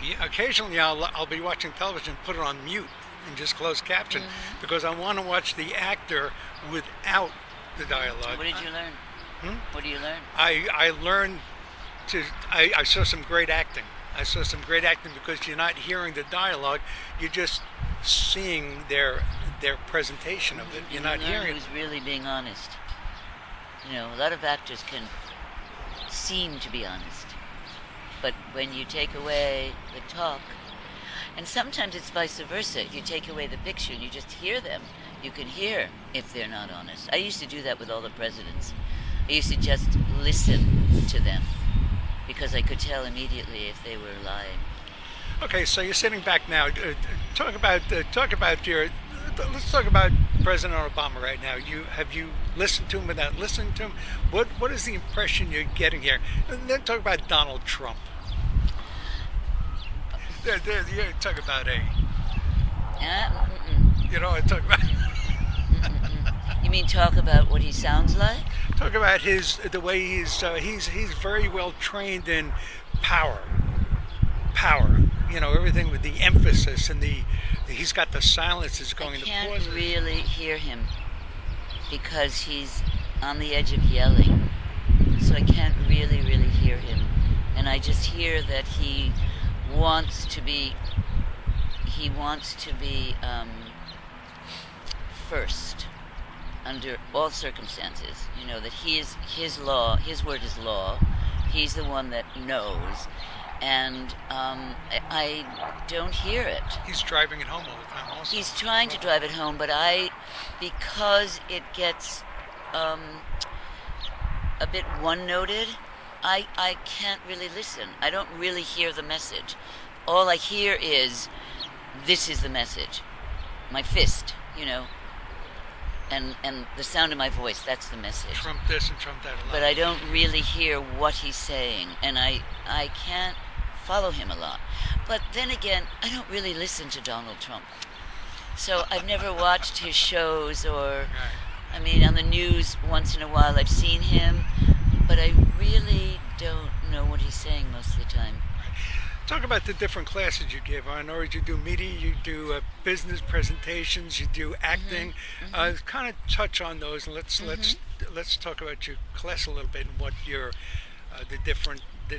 Yeah, occasionally I'll be watching television, put it on mute, and just close caption because I want to watch the actor without the dialogue. What did you learn? What do you learn? I learned I saw some great acting. I saw some great acting because you're not hearing the dialogue, you're just seeing their presentation of it. You're not hearing it. Who's really being honest. A lot of actors can seem to be honest, but when you take away the talk, and sometimes it's vice versa. If you take away the picture and you just hear them, you can hear if they're not honest. I used to do that with all the presidents. I used to just listen to them because I could tell immediately if they were lying. Okay, so you're sitting back now. Talk about your. Let's talk about President Obama right now. Have you listened to him without listening to him? What is the impression you're getting here? And then talk about Donald Trump. You talk about talk about. You mean talk about what he sounds like? Talk about the way he's very well trained in power. Everything with the emphasis and he's got the silences going. I can't really hear him because he's on the edge of yelling, so I can't really hear him, and I just hear that he wants to be first under all circumstances. That his word is law. He's the one that knows. And I don't hear it. He's driving it home all the time also. He's trying to drive it home, but because it gets a bit one-noted, I can't really listen. I don't really hear the message. All I hear is, this is the message. My fist, and the sound of my voice, that's the message. Trump this and Trump that a lot. But I don't really hear what he's saying, and I can't follow him a lot. But then again, I don't really listen to Donald Trump. So I've never watched his shows on the news once in a while I've seen him, but I really don't know what he's saying most of the time. Talk about the different classes you give. I know you do media, you do business presentations, you do acting. Kind of touch on those, and let's talk about your class a little bit and what your the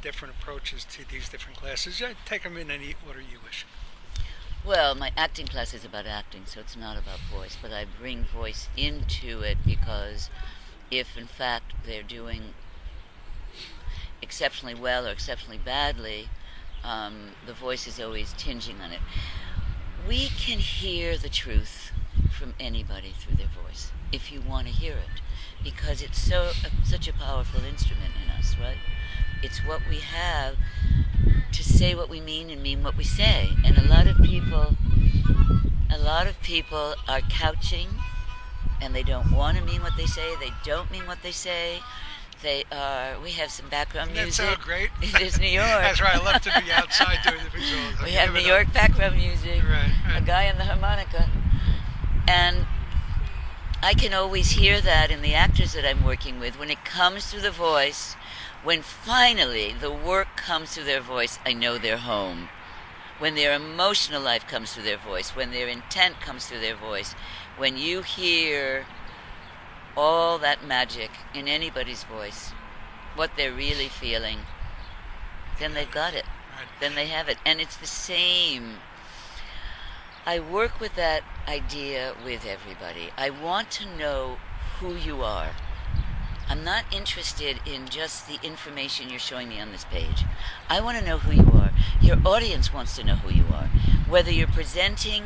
different approaches to these different classes. Take them in any order you wish. Well, my acting class is about acting, so it's not about voice, but I bring voice into it because if in fact they're doing exceptionally well or exceptionally badly, the voice is always tinging on it. We can hear the truth from anybody through their voice, if you want to hear it, because it's such a powerful instrument in us, right? It's what we have to say what we mean and mean what we say. And a lot of people are couching, and they don't want to mean what they say. They don't mean what they say. We have some background music. That's so great. It is New York. That's right. I love to be outside doing the visuals. We have New York background music. Right. A guy on the harmonica. And I can always hear that in the actors that I'm working with. When it comes through the voice, when finally the work comes through their voice, I know they're home. When their emotional life comes through their voice, when their intent comes through their voice, when you hear all that magic in anybody's voice, what they're really feeling, then they've got it. Right. Then they have it. And it's the same. I work with that idea with everybody. I want to know who you are. I'm not interested in just the information you're showing me on this page. I want to know who you are. Your audience wants to know who you are. Whether you're presenting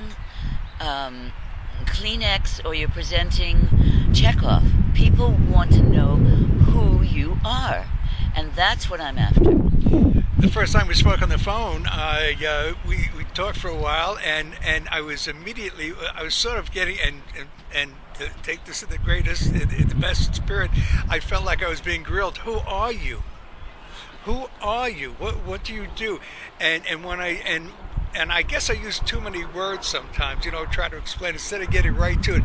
Kleenex or you're presenting Chekhov, people want to know who you are. And that's what I'm after. The first time we spoke on the phone, we talked for a while, and I was sort of getting, and to take this in the greatest, in the best spirit, I felt like I was being grilled. Who are you? Who are you? What do you do? And when I guess I use too many words sometimes, try to explain instead of getting right to it.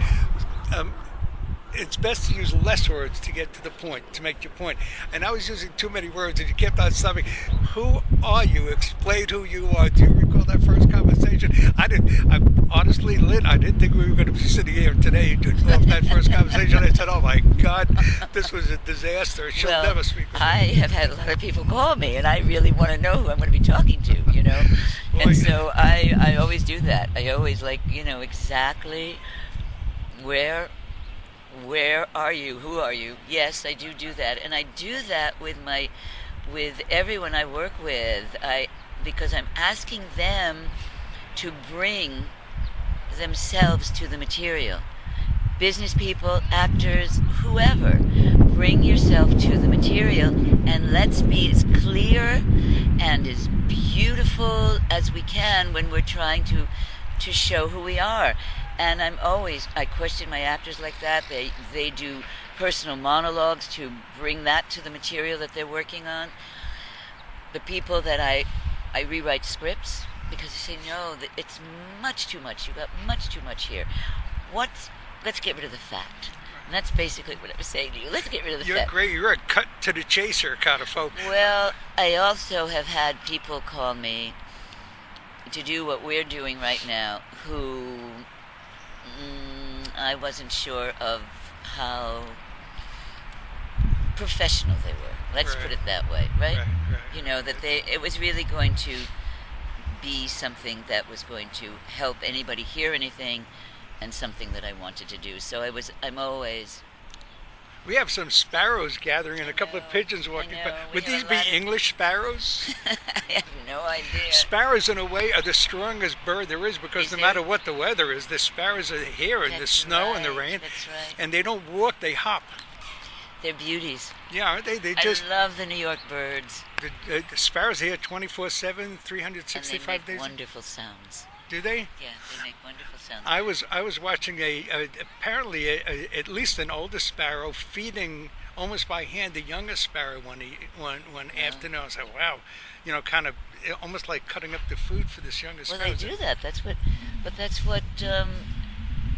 it's best to use less words to get to the point, to make your point. And I was using too many words, and you kept on stopping. Who are you? Explain who you are. Do you recall that first conversation? I didn't. Honestly, Lynn, I didn't think we were going to be sitting here today off that first conversation. I said, "Oh my God, this was a disaster. She'll Well, never speak with me." I have had a lot of people call me, and I really want to know who I'm going to be talking to, you know? Well, And so I always do that. I always like, exactly where are you? Who are you? Yes, I do that. And I do that with everyone I work with. Because I'm asking them to bring themselves to the material. Business people, actors, whoever, bring yourself to the material, and let's be as clear and as beautiful as we can when we're trying to show who we are. And I question my actors like that. They do personal monologues to bring that to the material that they're working on. The people that I rewrite scripts, because they say, no, it's much too much. You got much too much here. Let's get rid of the fat. And that's basically what I was saying to you. Let's get rid of the You're fat. great. You're a cut to the chaser kind of folk. Well, I also have had people call me to do what we're doing right now who I wasn't sure of how professional they were. Let's Right. put it that way, right? Right. That it was really going to be something that was going to help anybody hear anything, and something that I wanted to do. So I'm always. We have some sparrows gathering and a couple of pigeons walking by. Would these be English sparrows? I have no idea. Sparrows, in a way, are the strongest bird there is because Is no there? matter what the weather is, the sparrows are here in the That's snow and the right, rain. That's right. And they don't walk, they hop. They're beauties. Yeah, aren't they? They I just. love the New York birds. The sparrows are here 24/7, And they 365 make days. wonderful sounds. Do they? Yeah, they make wonderful sounds. I was watching apparently at least an older sparrow feeding almost by hand the youngest sparrow one afternoon. I said, wow, kind of almost like cutting up the food for this youngest Well, sparrow. they do that. That's what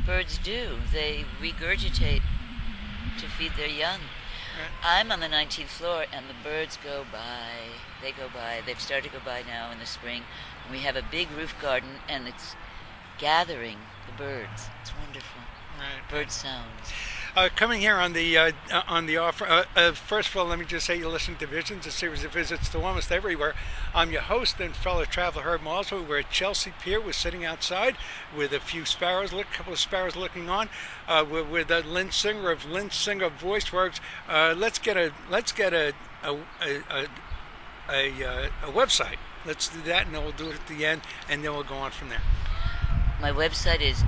birds do. They regurgitate to feed their young. Right. I'm on the 19th floor, and the birds go by. They go by. They've started to go by now in the spring. And we have a big roof garden, and it's gathering the birds. It's wonderful. Right. Bird sounds. Coming here on the offer. First of all, let me just say you're listening to Visions, a series of visits to almost everywhere. I'm your host and fellow traveler, Herb Malsman. We're at Chelsea Pier. We're sitting outside with a few sparrows, a couple of sparrows looking on. We're with Lynn Singer of Lynn Singer Voice Works. Let's get a website. Let's do that, and then we'll do it at the end, and then we'll go on from there. My website is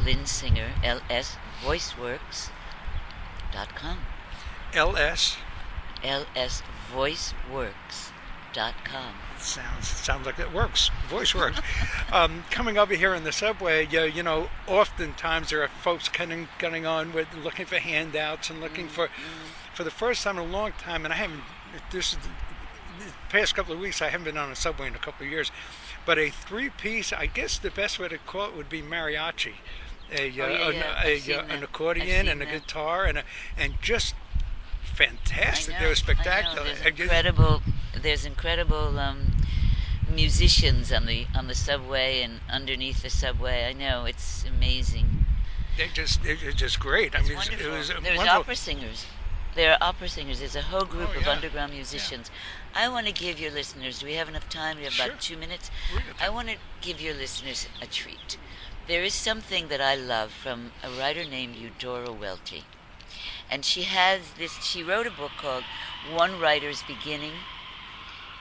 Lynn Singer, lsvoiceworks.com. LS. lsvoiceworks.com. Sounds like it works. Voice works. Coming over here in the subway, oftentimes there are folks coming on with looking for handouts and looking for the first time in a long time, and I haven't. This is the past couple of weeks. I haven't been on a subway in a couple of years, but a three-piece. I guess the best way to call it would be mariachi. An accordion and a guitar and just fantastic. They were spectacular. There's incredible musicians on the subway and underneath the subway. I know, it's amazing. They're just great. It's wonderful. It was There's wonderful. opera singers. There are opera singers. There's a whole group of underground musicians. Yeah. I want to give your listeners. Do we have enough time? We have about 2 minutes. I want to give your listeners a treat. There is something that I love from a writer named Eudora Welty. And she wrote a book called One Writer's Beginning.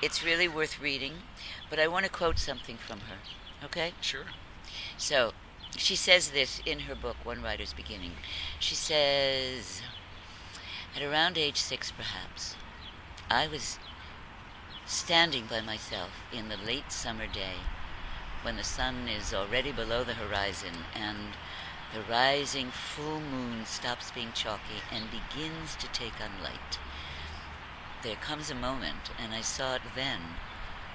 It's really worth reading, but I want to quote something from her, okay? Sure. So, she says this in her book, One Writer's Beginning. She says, at around age 6 perhaps, I was standing by myself in the late summer day when the sun is already below the horizon and the rising full moon stops being chalky and begins to take on light. There comes a moment, and I saw it then,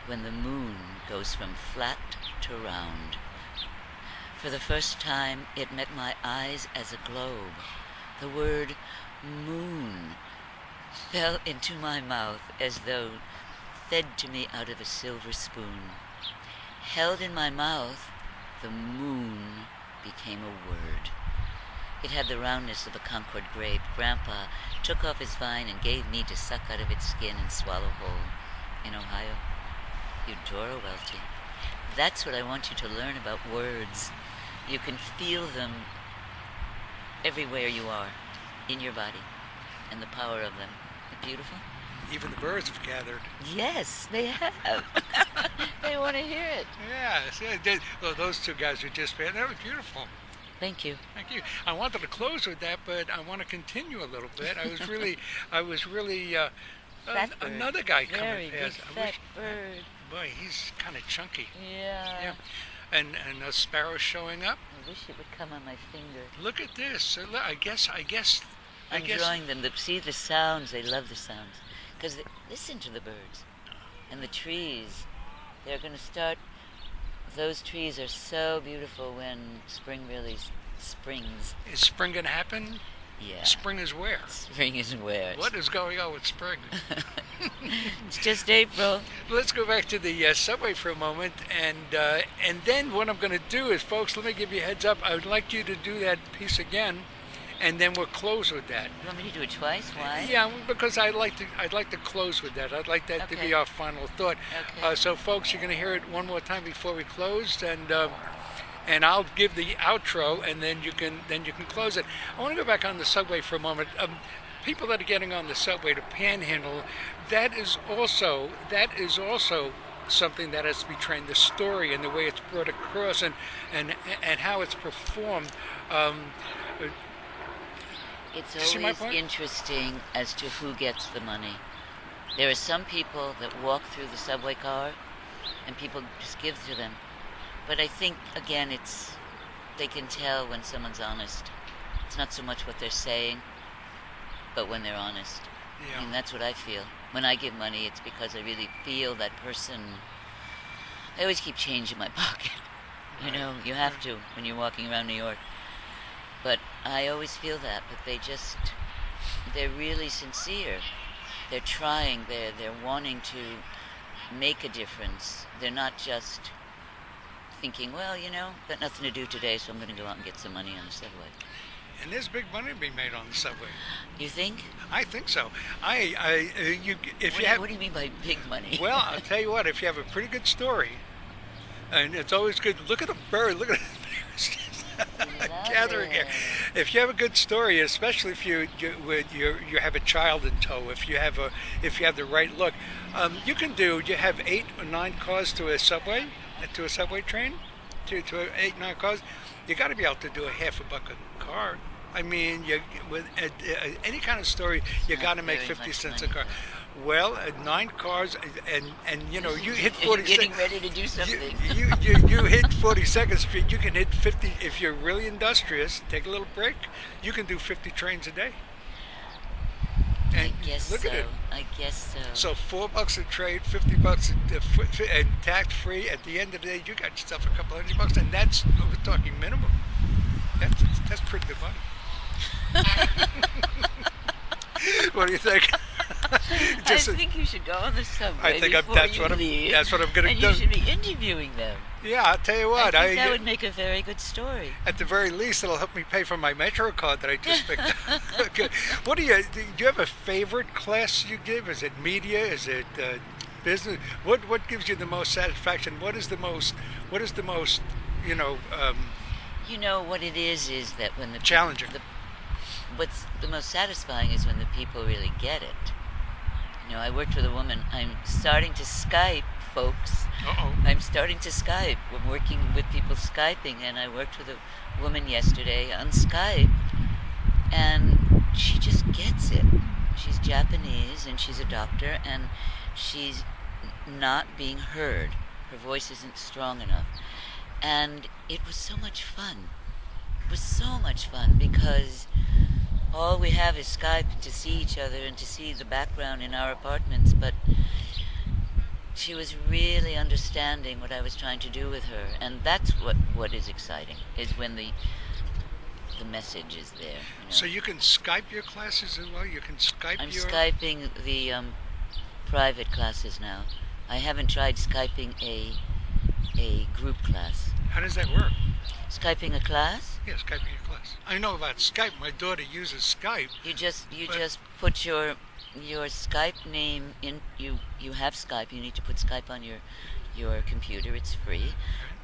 when the moon goes from flat to round. For the first time, it met my eyes as a globe, The word moon fell into my mouth as though fed to me out of a silver spoon. Held in my mouth, the moon became a word. It had the roundness of a Concord grape. Grandpa took off his vine and gave me to suck out of its skin and swallow whole. In Ohio, Eudora Welty. That's what I want you to learn about words. You can feel them everywhere you are, in your body, and the power of them. Isn't it beautiful? Even the birds have gathered. Yes, they have. They want to hear it. Yes. Well, those two guys who just played, that was beautiful. Thank you. Thank you. I wanted to close with that, but I want to continue a little bit. I was really Fat bird. another guy Very coming past. big fat bird. Boy, he's kind of chunky. Yeah. And a sparrow showing up. I wish it would come on my finger. Look at this. I guess. I'm drawing them. See the sounds. They love the sounds. Because listen to the birds. And the trees. They're going to start. Those trees are so beautiful when spring really springs. Is spring going to happen? Yeah. Spring is where? Spring is where? What is going on with spring? It's just April. Let's go back to the subway for a moment, and then what I'm going to do is, folks, let me give you a heads up. I would like you to do that piece again, and then we'll close with that. You want me to do it twice? Why? Yeah, because I'd like to close with that. I'd like that to be our final thought. Okay. So, folks, you're going to hear it one more time before we close, and I'll give the outro, and then you can close it. I want to go back on the subway for a moment. People that are getting on the subway to panhandle, that is also something that has to be trained. The story and the way it's brought across, and how it's performed. It's See my always point? interesting as to who gets the money. There are some people that walk through the subway car, and people just give to them. But I think, again, they can tell when someone's honest. It's not so much what they're saying, but when they're honest. Yeah. I mean, that's what I feel. When I give money, it's because I really feel that person. I always keep change in my pocket. You know, you have to when you're walking around New York. But I always feel that. But they're really sincere. They're trying. They're wanting to make a difference. They're not just thinking, well, got nothing to do today, so I'm going to go out and get some money on the subway. And there's big money being made on the subway. You think? I think so. What do you mean by big money? Well, I'll tell you what. If you have a pretty good story, and it's always good. Look at the bird. Look at the gathering here. If you have a good story, especially if you have a child in tow, if you have the right look, you have 8 or 9 cars to a subway train, to 8, 9 cars. You got to be able to do a $50 a car. I mean, with any kind of story, you got to make 50 cents a car. Well, 9 cars, and you hit 40. You're getting ready to do something. You hit 42nd Street. You can hit 50 if you're really industrious. Take a little break. You can do 50 trains a day. And I guess look so. at it. I guess so. So $4 a trade, $50 and tax free. At the end of the day, you got yourself a couple $100, and we're talking minimum. That's pretty good money. What do you think? I think you should go on the subway. I think that's what I'm going to do. And you should be interviewing them. Yeah, I'll tell you what. I think that would make a very good story. At the very least, it'll help me pay for my Metro card that I just picked up. Okay. Do you have a favorite class you give? Is it media? Is it business? What gives you the most satisfaction? What is the most? What it is that when the challenging. What's the most satisfying is when the people really get it. I worked with a woman. I'm starting to Skype, folks. Uh-oh. I'm starting to Skype. I'm working with people Skyping, and I worked with a woman yesterday on Skype, and she just gets it. She's Japanese, and she's a doctor, and she's not being heard. Her voice isn't strong enough. And it was so much fun. It was so much fun because all we have is Skype to see each other and to see the background in our apartments, but she was really understanding what I was trying to do with her, and that's what is exciting, is when the the message is there. So you can Skype your classes as well? You can Skype I'm your... Skyping the private classes now. I haven't tried Skyping a group class. How does that work? Skyping a class? Yeah, Skyping your class. I know about Skype. My daughter uses Skype. You just put your Skype name in. You have Skype. You need to put Skype on your computer. It's free,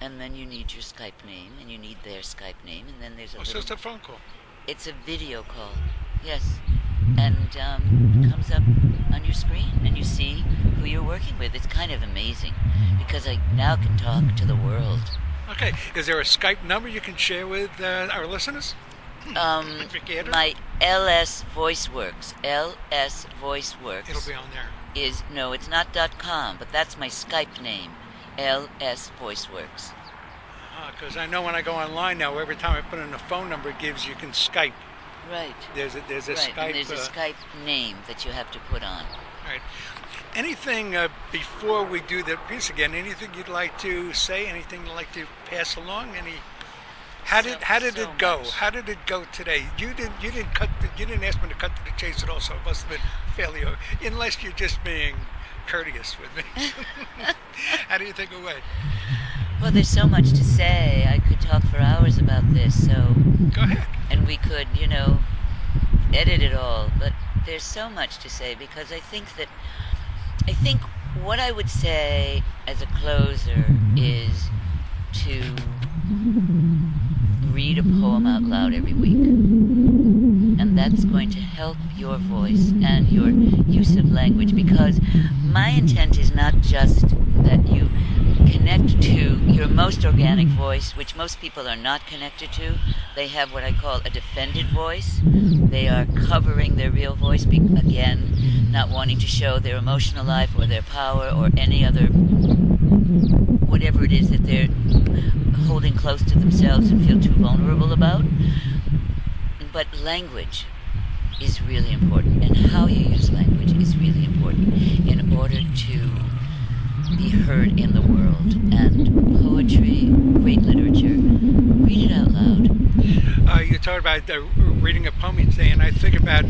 and then you need your Skype name, and you need their Skype name, and then there's a. So it's a phone call. It's a video call. Yes, and it comes up on your screen, and you see who you're working with. It's kind of amazing because I now can talk to the world. Okay. Is there a Skype number you can share with our listeners? My LS VoiceWorks. LS VoiceWorks. It'll be on there. It's not .com, but that's my Skype name. LS VoiceWorks. Because I know when I go online now, every time I put in a phone number, it gives you can Skype. Right. There's a right. Skype. And there's a Skype name that you have to put on. Right. Anything before we do the piece again? Anything you'd like to say? Anything you'd like to pass along? How did it go? Much. How did it go today? You didn't ask me to cut to the chase at all, so it must have been fairly, unless you're just being courteous with me. How do you think it went? Well, there's so much to say. I could talk for hours about this, so... Go ahead. And we could, edit it all, but there's so much to say because I think what I would say as a closer is to read a poem out loud every week. And that's going to help your voice and your use of language because my intent is not just that you connect to your most organic voice, which most people are not connected to. They have what I call a defended voice. They are covering their real voice, again, not wanting to show their emotional life or their power or any other, whatever it is that they're holding close to themselves and feel too vulnerable about. But language is really important, and how you use language is really important in order to be heard in the world. And poetry, great literature, read it out loud. You talked about reading a poem today, and I think about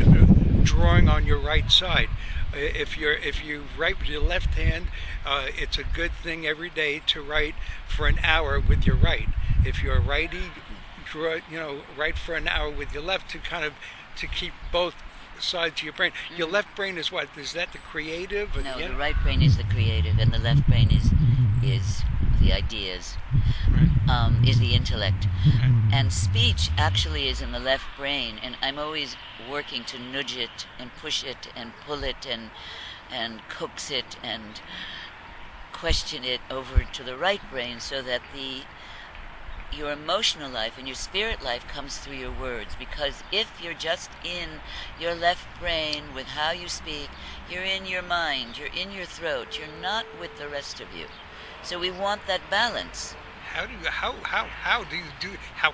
drawing on your right side. If you write with your left hand, it's a good thing every day to write for an hour with your right. If you're a righty, write for an hour with your left to keep both sides of your brain. Your left brain is what? Is that the creative? Or no, the right brain is the creative, and the left brain is the ideas, right. Is the intellect. Right. And speech actually is in the left brain, and I'm always working to nudge it and push it and pull it and coax it and question it over to the right brain so that your emotional life and your spirit life comes through your words. Because if you're just in your left brain with how you speak, you're in your mind, you're in your throat, you're not with the rest of you. So we want that balance. How do you do that?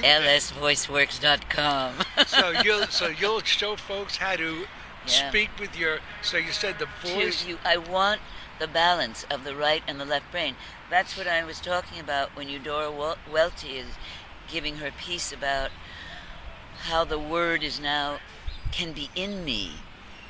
lsvoiceworks.com. So you'll show folks how to speak with your. So you said the voice. I want the balance of the right and the left brain. That's what I was talking about when Eudora Welty is giving her piece about how the word can be in me.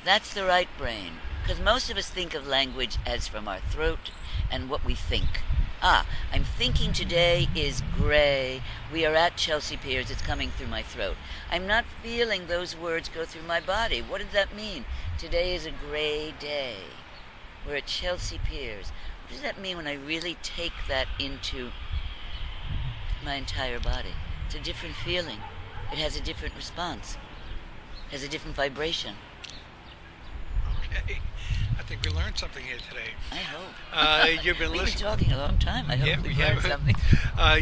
That's the right brain. Because most of us think of language as from our throat and what we think. I'm thinking today is gray. We are at Chelsea Piers. It's coming through my throat. I'm not feeling those words go through my body. What does that mean? Today is a gray day. We're at Chelsea Piers. What does that mean when I really take that into my entire body? It's a different feeling. It has a different response. It has a different vibration. Okay. I think we learned something here today. I hope. You've been We've listening. been talking a long time. I hope we've learned something.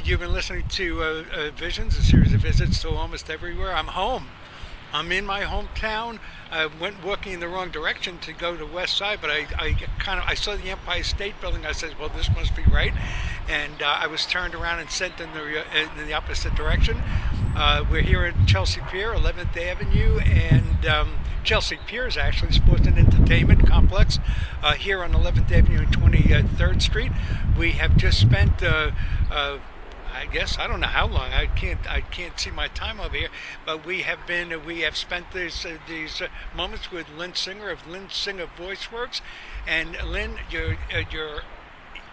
You've been listening to Visions, a series of visits to almost everywhere. I'm home. I'm in my hometown. I went walking in the wrong direction to go to West Side, but I saw the Empire State Building. I said, well, this must be right. And I was turned around and sent in the opposite direction. We're here at Chelsea Pier, 11th Avenue, and Chelsea Pier is actually sports and entertainment complex here on 11th Avenue and 23rd Street. We have just spent, I I guess I don't know how long. I can't see my time over here. But we have spent these moments with Lynn Singer of Lynn Singer Voice Works, and Lynn, your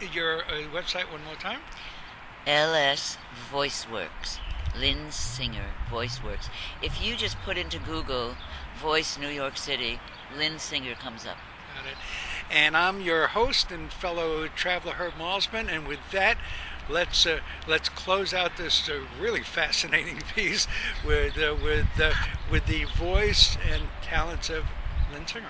website one more time. LS Voice Works. Lynn Singer Voice Works. If you just put into Google Voice New York City, Lynn Singer comes up. Got it. And I'm your host and fellow traveler, Herb Malsman. And with that, let's close out this really fascinating piece with the voice and talents of Lynn Singer.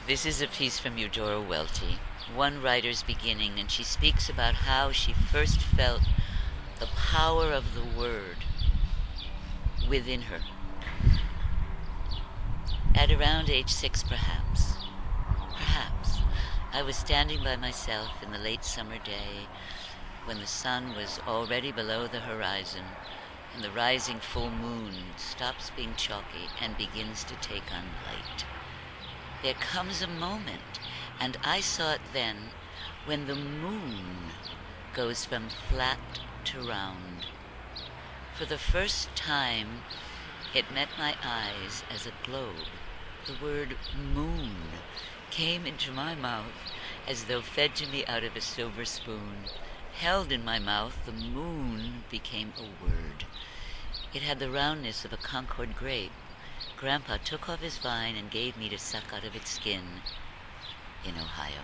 This is a piece from Eudora Welty, one writer's beginning, and she speaks about how she first felt the power of the word within her. At around age 6, perhaps, I was standing by myself in the late summer day when the sun was already below the horizon and the rising full moon stops being chalky and begins to take on light. There comes a moment, and I saw it then, when the moon goes from flat to round. For the first time, it met my eyes as a globe. The word moon came into my mouth as though fed to me out of a silver spoon. Held in my mouth, the moon became a word. It had the roundness of a Concord grape. Grandpa took off his vine and gave me to suck out of its skin in Ohio.